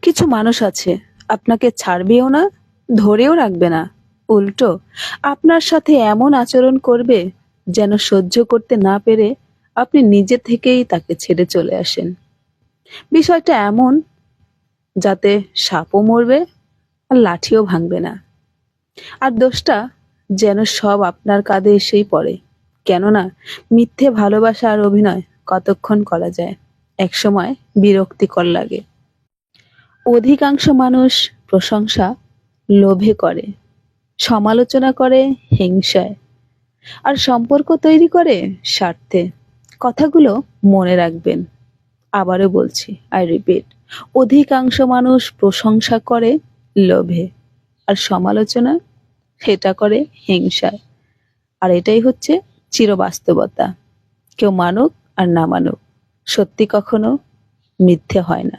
কিছু মানুষ আছে আপনাকে ছাড়বেও না, ধরেও রাখবে না। উল্টো আপনার সাথে এমন আচরণ করবে যেন সহ্য করতে না পেরে আপনি নিজে থেকেই তাকে ছেড়ে চলে আসেন। বিষয়টা এমন, যাতে সাপও মরবে আর লাঠিও ভাঙবে না। আর দোষটা যেন সব আপনার কাঁধে এসেই পড়ে। কেননা মিথ্যে ভালোবাসা আর অভিনয় কতক্ষণ করা যায়, একসময় বিরক্তিকর লাগে। অধিকাংশ মানুষ প্রশংসা লোভে করে, সমালোচনা করে হিংসায়, আর সম্পর্ক তৈরি করে স্বার্থে। কথাগুলো মনে রাখবেন। আবারও বলছি, আই রিপিট, অধিকাংশ মানুষ প্রশংসা করে লোভে, আর সমালোচনা সেটা করে হিংসায়। আর এটাই হচ্ছে চিরবাস্তবতা। কেউ মানুক আর না মানুক, সত্যি কখনো মিথ্যে হয় না।